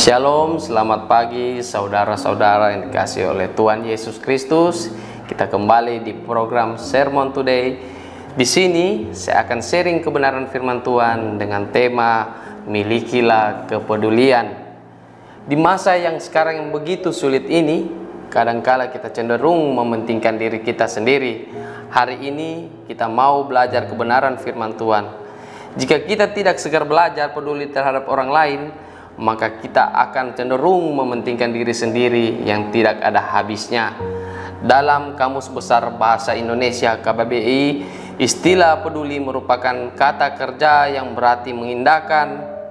Shalom, selamat pagi saudara-saudara yang dikasihi oleh Tuhan Yesus Kristus. Kita kembali di program Sermon Today. Di sini saya akan sharing kebenaran firman Tuhan dengan tema milikilah kepedulian. Di masa yang sekarang yang begitu sulit ini, kadangkala kita cenderung mementingkan diri kita sendiri. Hari ini kita mau belajar kebenaran firman Tuhan. Jika kita tidak segar belajar peduli terhadap orang lain, maka kita akan cenderung mementingkan diri sendiri yang tidak ada habisnya. Dalam Kamus Besar Bahasa Indonesia KBBI, istilah peduli merupakan kata kerja yang berarti mengindahkan,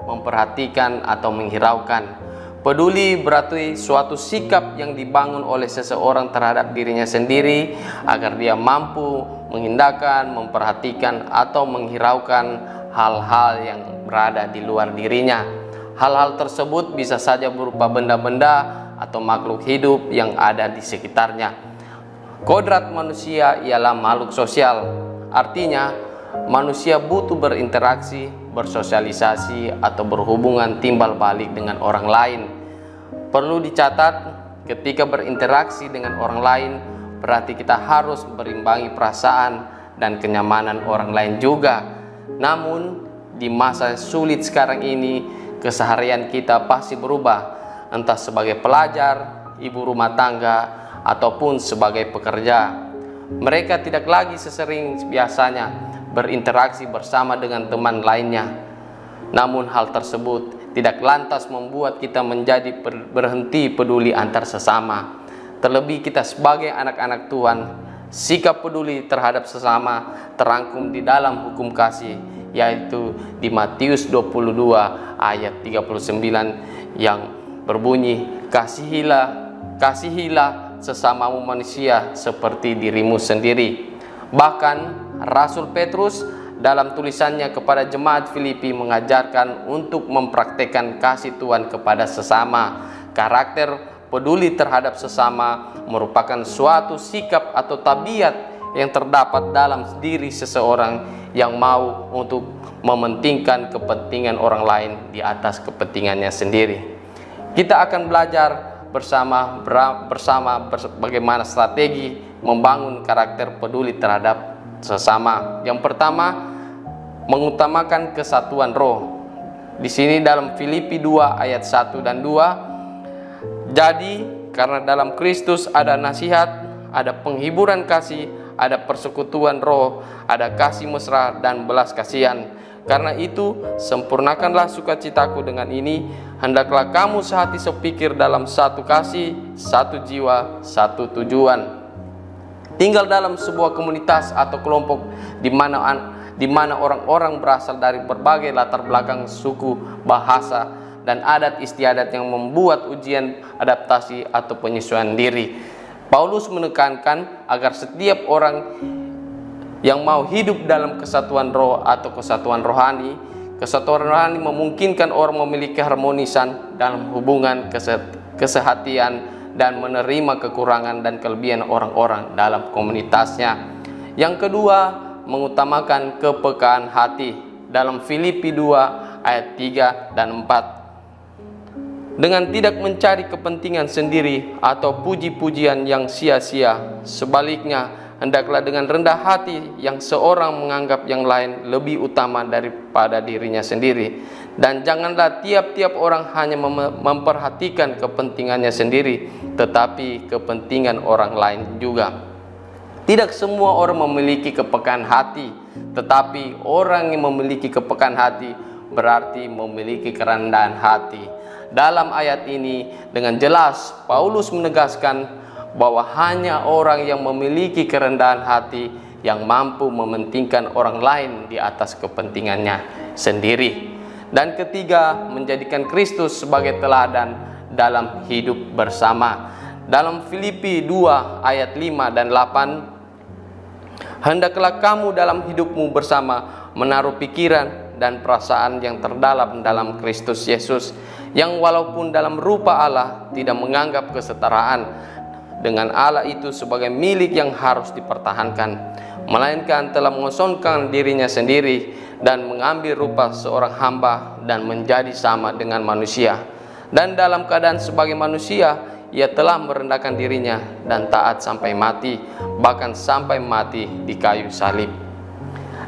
memperhatikan, atau menghiraukan. Peduli berarti suatu sikap yang dibangun oleh seseorang terhadap dirinya sendiri agar dia mampu mengindahkan, memperhatikan, atau menghiraukan hal-hal yang berada di luar dirinya. Hal-hal tersebut bisa saja berupa benda-benda atau makhluk hidup yang ada di sekitarnya. Kodrat manusia ialah makhluk sosial. Artinya, manusia butuh berinteraksi, bersosialisasi, atau berhubungan timbal balik dengan orang lain. Perlu dicatat, ketika berinteraksi dengan orang lain, berarti kita harus berimbangi perasaan dan kenyamanan orang lain juga. Namun, di masa sulit sekarang ini, keseharian kita pasti berubah, entah sebagai pelajar, ibu rumah tangga, ataupun sebagai pekerja. Mereka tidak lagi sesering biasanya berinteraksi bersama dengan teman lainnya. Namun hal tersebut tidak lantas membuat kita menjadi berhenti peduli antar sesama. Terlebih kita sebagai anak-anak Tuhan, sikap peduli terhadap sesama terangkum di dalam hukum kasih, yaitu di Matius 22 ayat 39 yang berbunyi, kasihilah sesamamu manusia seperti dirimu sendiri. Bahkan Rasul Petrus dalam tulisannya kepada jemaat Filipi mengajarkan untuk mempraktekkan kasih Tuhan kepada sesama. Karakter peduli terhadap sesama merupakan suatu sikap atau tabiat yang terdapat dalam diri seseorang yang mau untuk mementingkan kepentingan orang lain di atas kepentingannya sendiri. Kita akan belajar bersama bagaimana strategi membangun karakter peduli terhadap sesama. Yang pertama, mengutamakan kesatuan roh. Di sini dalam Filipi 2 ayat 1 dan 2, jadi karena dalam Kristus ada nasihat, ada penghiburan kasih, ada persekutuan roh, ada kasih mesra dan belas kasihan. Karena itu, sempurnakanlah sukacitaku dengan ini, hendaklah kamu sehati sepikir dalam satu kasih, satu jiwa, satu tujuan. Tinggal dalam sebuah komunitas atau kelompok di mana orang-orang berasal dari berbagai latar belakang suku, bahasa, dan adat istiadat yang membuat ujian adaptasi atau penyesuaian diri. Paulus menekankan agar setiap orang yang mau hidup dalam kesatuan roh atau kesatuan rohani memungkinkan orang memiliki harmonisan dalam hubungan kesehatian dan menerima kekurangan dan kelebihan orang-orang dalam komunitasnya. Yang kedua, mengutamakan kepekaan hati dalam Filipi 2 ayat 3 dan 4. Dengan tidak mencari kepentingan sendiri atau puji-pujian yang sia-sia. Sebaliknya, hendaklah dengan rendah hati yang seorang menganggap yang lain lebih utama daripada dirinya sendiri. Dan janganlah tiap-tiap orang hanya memperhatikan kepentingannya sendiri, tetapi kepentingan orang lain juga. Tidak semua orang memiliki kepekaan hati, tetapi orang yang memiliki kepekaan hati berarti memiliki kerendahan hati. Dalam ayat ini dengan jelas Paulus menegaskan bahwa hanya orang yang memiliki kerendahan hati yang mampu mementingkan orang lain di atas kepentingannya sendiri. Dan ketiga, menjadikan Kristus sebagai teladan dalam hidup bersama. Dalam Filipi 2 ayat 5 dan 8, hendaklah kamu dalam hidupmu bersama menaruh pikiran dan perasaan yang terdalam dalam Kristus Yesus, yang walaupun dalam rupa Allah tidak menganggap kesetaraan dengan Allah itu sebagai milik yang harus dipertahankan, melainkan telah mengosongkan dirinya sendiri dan mengambil rupa seorang hamba dan menjadi sama dengan manusia. Dan dalam keadaan sebagai manusia, ia telah merendahkan dirinya dan taat sampai mati, bahkan sampai mati di kayu salib.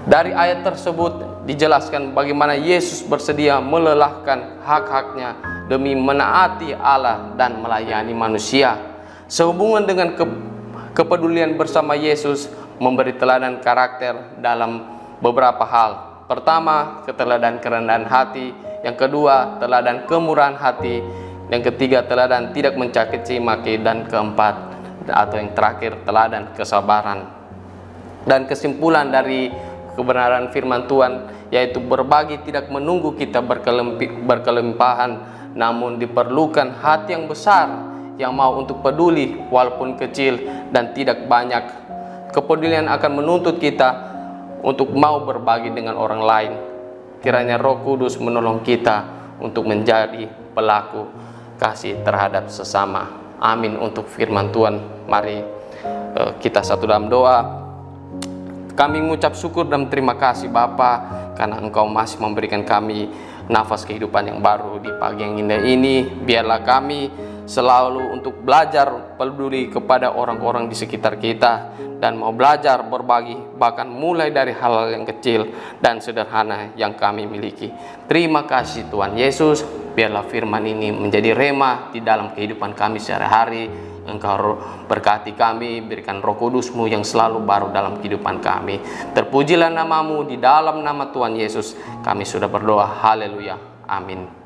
Dari ayat tersebut dijelaskan bagaimana Yesus bersedia melelahkan hak-haknya demi menaati Allah dan melayani manusia. Sehubungan dengan kepedulian bersama Yesus memberi teladan karakter dalam beberapa hal. Pertama, keteladan kerendahan hati. Yang kedua, teladan kemurahan hati. Yang ketiga, teladan tidak mencaci maki. Dan keempat, atau yang terakhir, teladan kesabaran. Dan kesimpulan dari kebenaran firman Tuhan yaitu berbagi tidak menunggu kita berkelimpahan, namun diperlukan hati yang besar yang mau untuk peduli walaupun kecil dan tidak banyak. Kepedulian akan menuntut kita untuk mau berbagi dengan orang lain. Kiranya Roh Kudus menolong kita untuk menjadi pelaku kasih terhadap sesama. Amin untuk firman Tuhan. Mari kita satu dalam doa. Kami mengucap syukur dan terima kasih Bapa, karena Engkau masih memberikan kami nafas kehidupan yang baru di pagi yang indah ini. Biarlah kami selalu untuk belajar peduli kepada orang-orang di sekitar kita dan mau belajar berbagi, bahkan mulai dari hal-hal yang kecil dan sederhana yang kami miliki. Terima kasih Tuhan Yesus. Biarlah firman ini menjadi rema di dalam kehidupan kami sehari-hari. Engkau berkati kami, berikan Roh Kudus-Mu yang selalu baru dalam kehidupan kami. Terpujilah nama-Mu, di dalam nama Tuhan Yesus kami sudah berdoa. Haleluya. Amin.